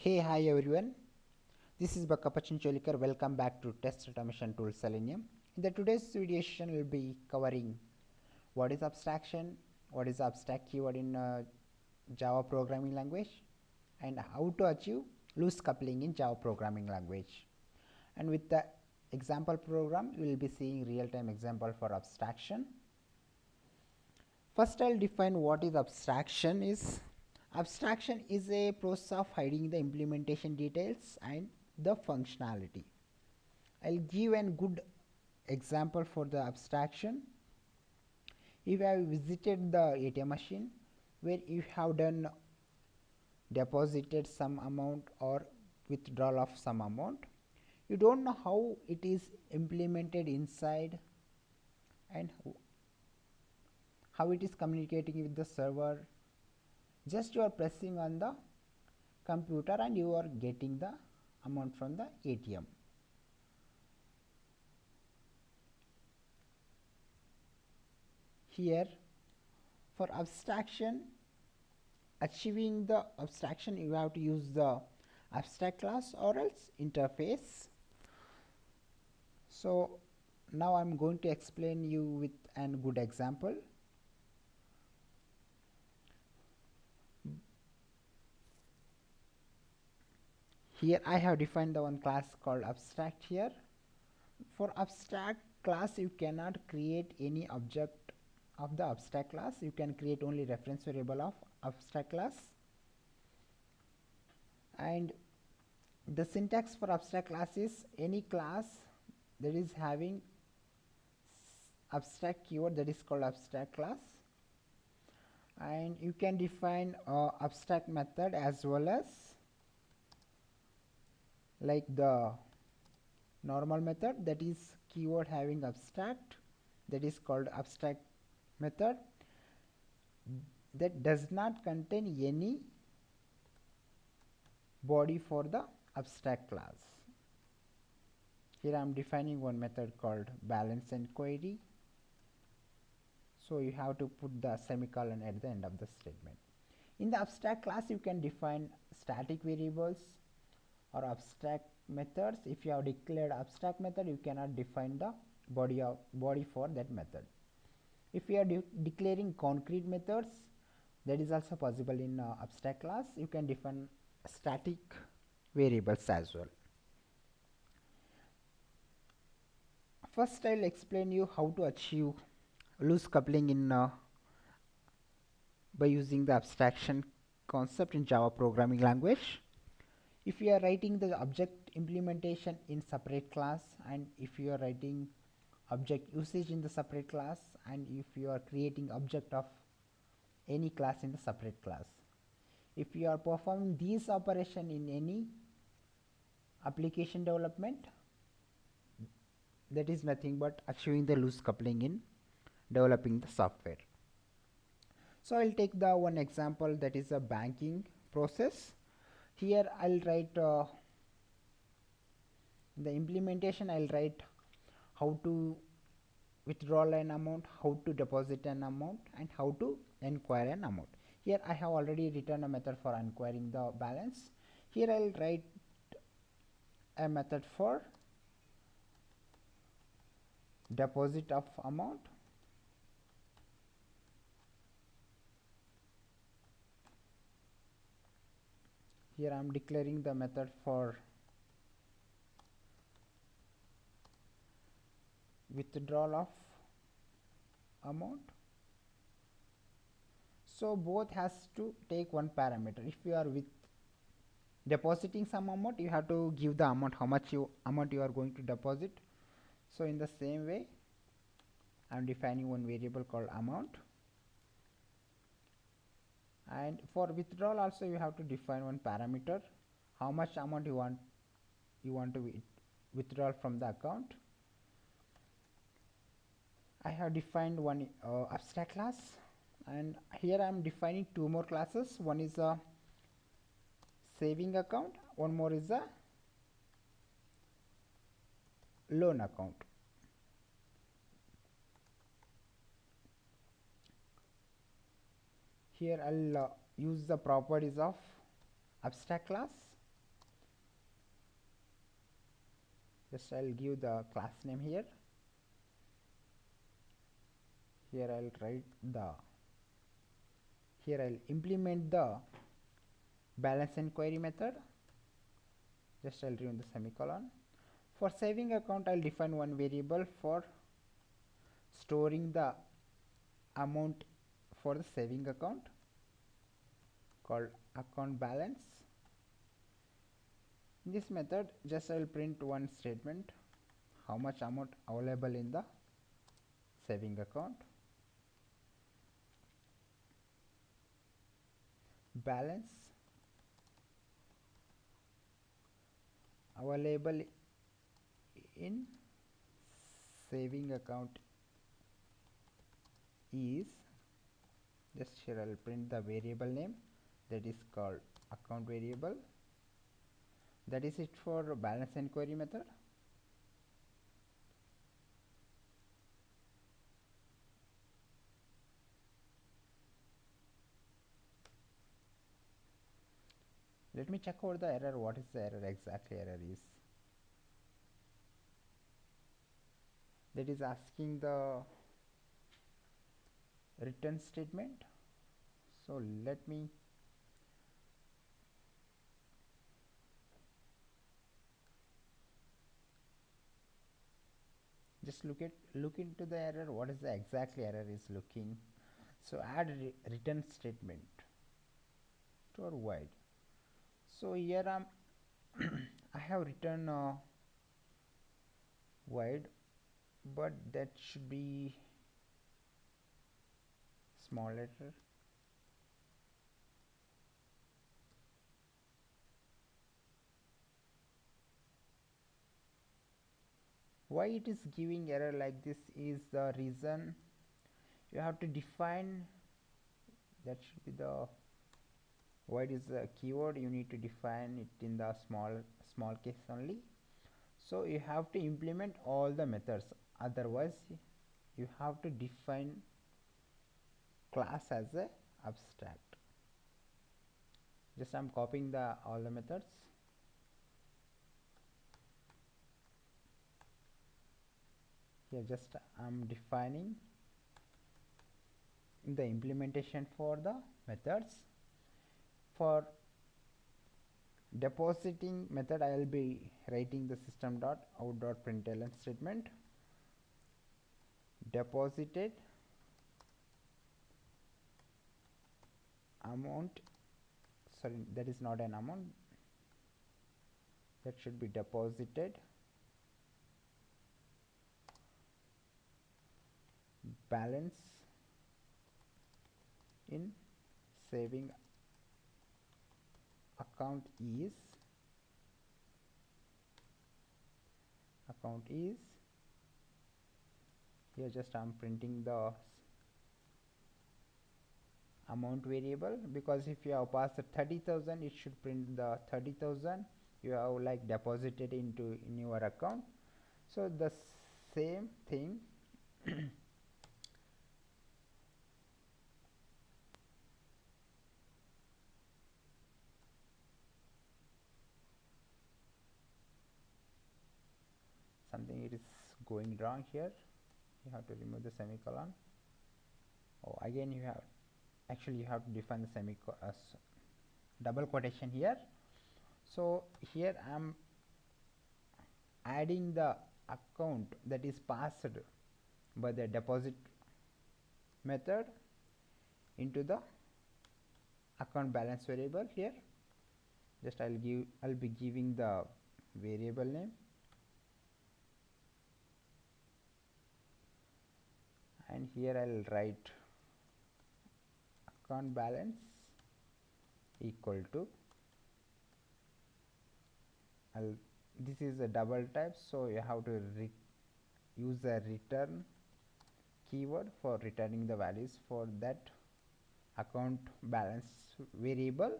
Hey, hi everyone. This is Bakapachin Cholikar. Welcome back to Test Automation Tool Selenium. In the today's video session, we'll be covering what is abstraction, what is abstract keyword in Java programming language, and how to achieve loose coupling in Java programming language. And with the example program, we will be seeing real-time example for abstraction. First, I'll define what is abstraction is. Abstraction is a process of hiding the implementation details and the functionality. I'll give a good example for the abstraction. If you have visited the ATM machine where you have done deposited some amount or withdrawal of some amount, you don't know how it is implemented inside and how it is communicating with the server. Just you are pressing on the computer and you are getting the amount from the ATM. Here for abstraction, achieving the abstraction, you have to use the abstract class or else interface. So now I'm going to explain you with a good example. Here I have defined the one class called abstract here. For abstract class, you cannot create any object of the abstract class. You can create only reference variable of abstract class. And the syntax for abstract class is any class that is having abstract keyword, that is called abstract class. And you can define abstract method as well as like the normal method, that is keyword having abstract, that is called abstract method, that does not contain any body for the abstract class. Here I am defining one method called balance and query. So you have to put the semicolon at the end of the statement. In the abstract class, you can define static variables or abstract methods. If you have declared abstract method, you cannot define the body for that method. If you are declaring concrete methods, that is also possible in abstract class. You can define static variables as well. First, I'll explain you how to achieve loose coupling in by using the abstraction concept in Java programming language. If you are writing the object implementation in separate class, and if you are writing object usage in the separate class, and if you are creating object of any class in the separate class, if you are performing these operation in any application development, that is nothing but achieving the loose coupling in developing the software. So I'll take the one example, that is a banking process. Here I'll write the implementation. I'll write how to withdraw an amount, how to deposit an amount, and how to enquire an amount. Here I have already written a method for enquiring the balance. Here I'll write a method for deposit of amount. Here I am declaring the method for withdrawal of amount. So both has to take one parameter. If you are with depositing some amount, you have to give the amount, how much amount you are going to deposit. So in the same way, I am defining one variable called amount. And for withdrawal also, you have to define one parameter, how much amount you want to withdraw from the account. I have defined one abstract class, and here I am defining two more classes. One is a saving account, one more is a loan account. Here I'll use the properties of abstract class. Just I'll give the class name here. Here I'll write the, here I'll implement the balance inquiry method. Just I'll remove the semicolon. For saving account, I'll define one variable for storing the amount for the saving account called account balance. In this method, just I'll print one statement, how much amount available in the saving account. Balance available in saving account is, just here I'll print the variable name, that is called account variable. That is it for balance inquiry method. Let me check over the error. What is the error exactly? Error is that is asking the return statement. So let me just look into the error. What is the exactly error is looking. So add return statement to our void. So here I have written void, but that should be small letter. Why it is giving error like this is the reason you have to define, that should be the void is a keyword, you need to define it in the small case only. So you have to implement all the methods, otherwise you have to define class as a abstract. Just I'm copying the all the methods. Here just I'm defining the implementation for the methods. For depositing method, I will be writing the system.out.println statement. Deposited amount, sorry, that is not an amount, that should be deposited balance in saving account is here just I'm printing the amount variable, because if you have passed the 30,000, it should print the 30,000 you have like deposited into in your account. So the same thing something it is going wrong here. You have to remove the semicolon. Oh, again you have actually you have to define the semicolon double quotation here. So here I am adding the account that is passed by the deposit method into the account balance variable. Here just I'll be giving the variable name, and here I'll write account balance equal to, this is a double type, so you have to use a return keyword for returning the values for that account balance variable.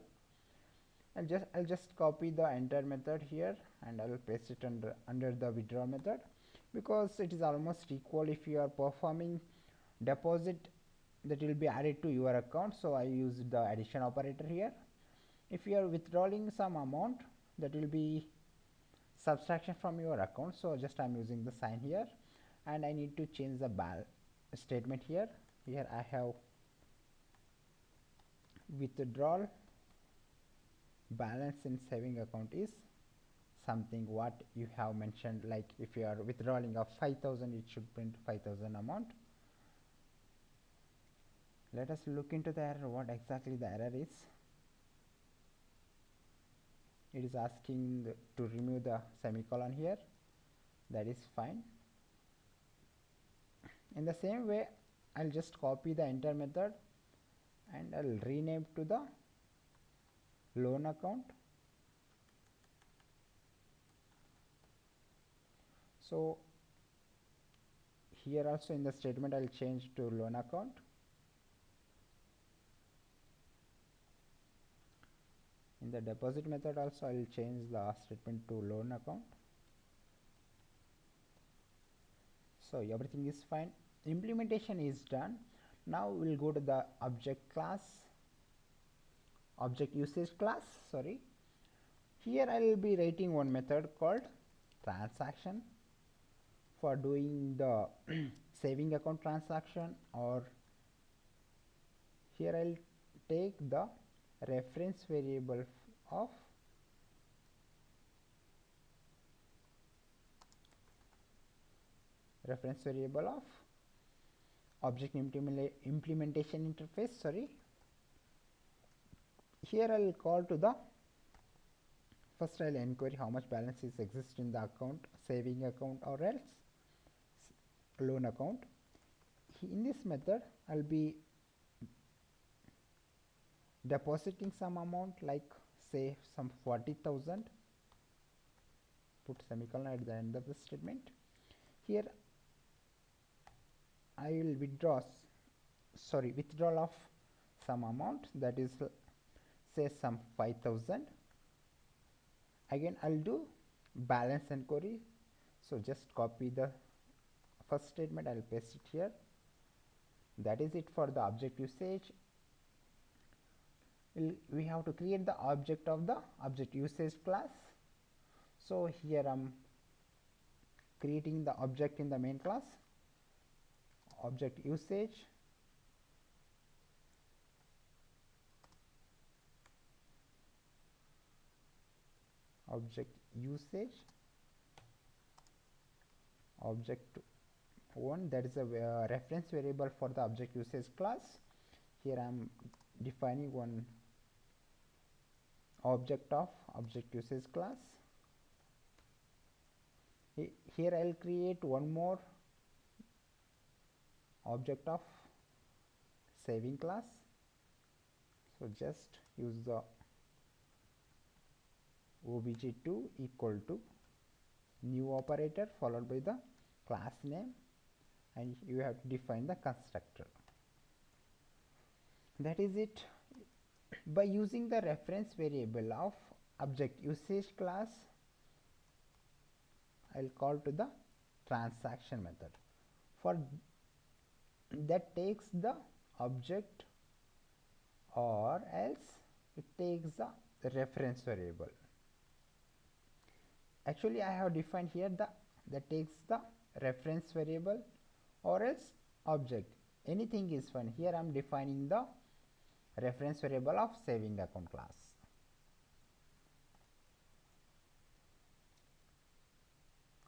I'll just copy the enter method here and I'll paste it under the withdraw method, because it is almost equal. If you are performing deposit, that will be added to your account, so I use the addition operator here. If you are withdrawing some amount, that will be subtraction from your account, so just I'm using the sign here, and I need to change the statement here. Here I have withdrawal balance in saving account is something what you have mentioned, like if you are withdrawing of 5,000, it should print 5,000 amount. Let us look into the error, what exactly the error is. It is asking to remove the semicolon here. That is fine. In the same way, I'll just copy the enter method and I'll rename to the loan account. So here also in the statement I'll change to loan account. In the deposit method also I'll change the statement to loan account. So everything is fine. Implementation is done. Now we'll go to the object usage class. Sorry. Here I will be writing one method called transaction for doing the saving account transaction, or here I'll take the reference variable of object implementation interface. Sorry. Here I will call to the first I'll inquiry how much balance is exist in the account, saving account or else loan account. In this method I'll be depositing some amount, like say some 40,000, put semicolon at the end of the statement. Here I will withdrawal of some amount, that is say some 5,000. Again I'll do balance inquiry, so just copy the first statement, I'll paste it here. That is it for the object usage. We have to create the object of the object usage class. So here I'm creating the object in the main class, object usage. Object 1, that is a reference variable for the object usage class. Here I am defining one object of object usage class. Here I will create one more object of saving class. So just use the obj2 equal to new operator followed by the class name, and you have to define the constructor. That is it. By using the reference variable of object usage class, I'll call to the transaction method. For that takes the object, or else it takes the reference variable. Actually I have defined here that takes the reference variable or else object, anything is fine. Here I am defining the reference variable of saving account class.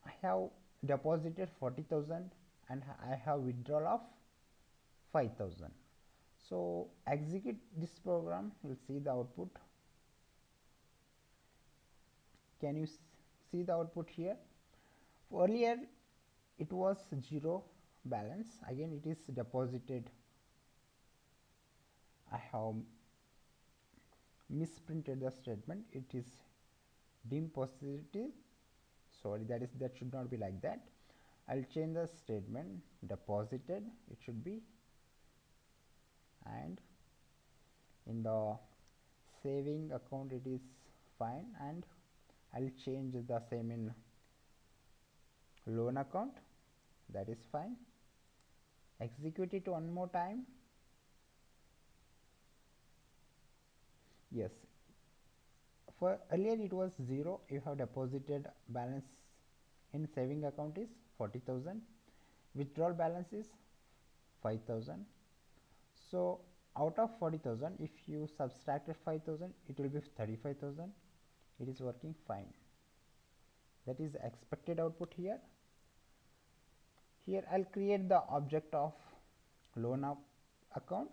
I have deposited 40,000 and I have withdrawal of 5,000. So execute this program, you will see the output. Can you see the output here? Earlier it was 0 balance, again it is deposited. I have misprinted the statement, it is dim positive. Sorry, that should not be like that. I'll change the statement, deposited it should be, and in the saving account it is fine, and I'll change the same in loan account, that is fine. Execute it one more time. Yes, for earlier it was 0. You have deposited balance in saving account is 40,000, withdrawal balance is 5,000. So out of 40,000, if you subtracted 5,000, it will be 35,000. It is working fine. That is expected output here. Here I'll create the object of loan account.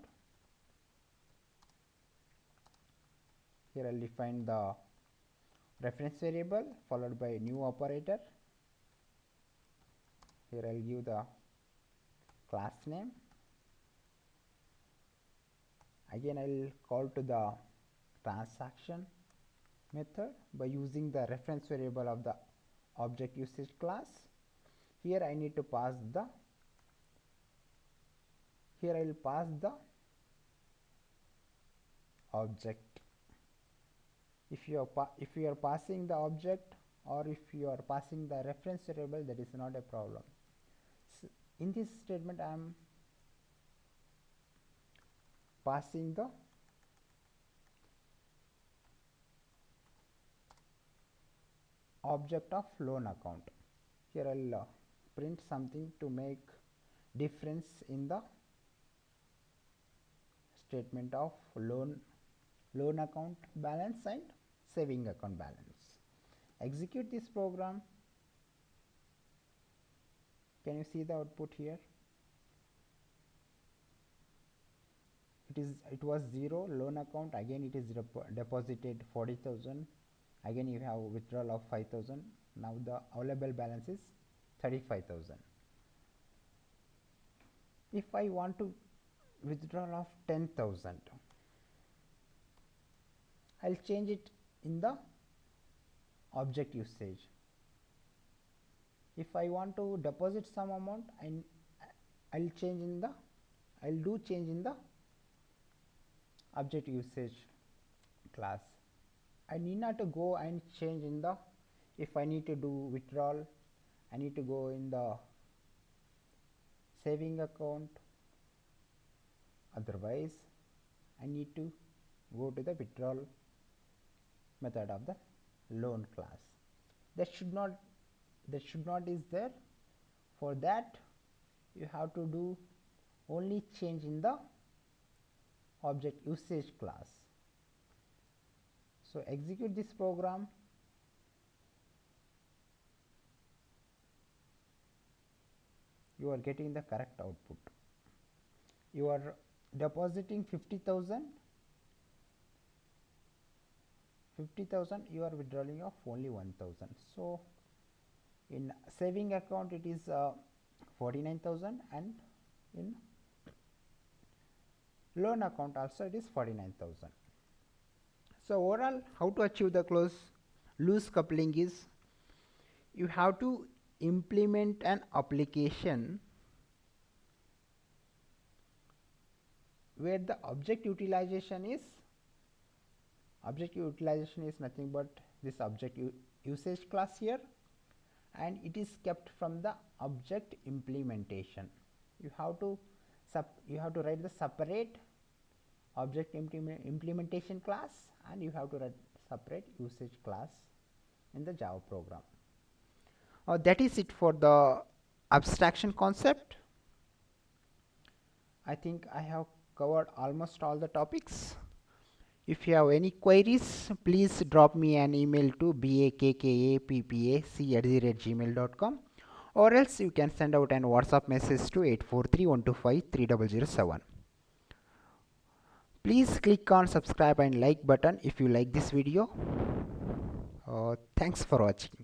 Here I'll define the reference variable followed by new operator. Here I'll give the class name. Again I'll call to the transaction method by using the reference variable of the object usage class. Here I need to pass the, here I will pass the object. If you are passing the object or if you are passing the reference variable, that is not a problem. So in this statement I am passing the object of loan account. Here I'll print something to make difference in the statement of loan account balance and saving account balance. Execute this program. Can you see the output here? It was 0 loan account, again it is deposited 40,000, again you have withdrawal of 5,000. Now the available balance is 35,000. If I want to withdrawal of 10,000, I'll change it in the object usage. If I want to deposit some amount, I'll do change in the object usage class. I need not to go and change in the, if I need to do withdrawal, I need to go in the saving account, otherwise I need to go to the withdrawal method of the loan class. That should not is there. For that you have to do only change in the object usage class. So execute this program. You are getting the correct output. You are depositing 50,000, you are withdrawing of only 1,000. So in saving account it is 49,000 and in loan account also it is 49,000. So overall, how to achieve the loose coupling is, you have to implement an application where the object utilization is nothing but this object usage class here, and it is kept from the object implementation. You have to write the separate object implementation class, and you have to write separate usage class in the Java program. That is it for the abstraction concept. I think I have covered almost all the topics. If you have any queries, please drop me an email to bakkappac@gmail.com, or else you can send out an WhatsApp message to 843-125-3007. Please click on subscribe and like button if you like this video. Thanks for watching.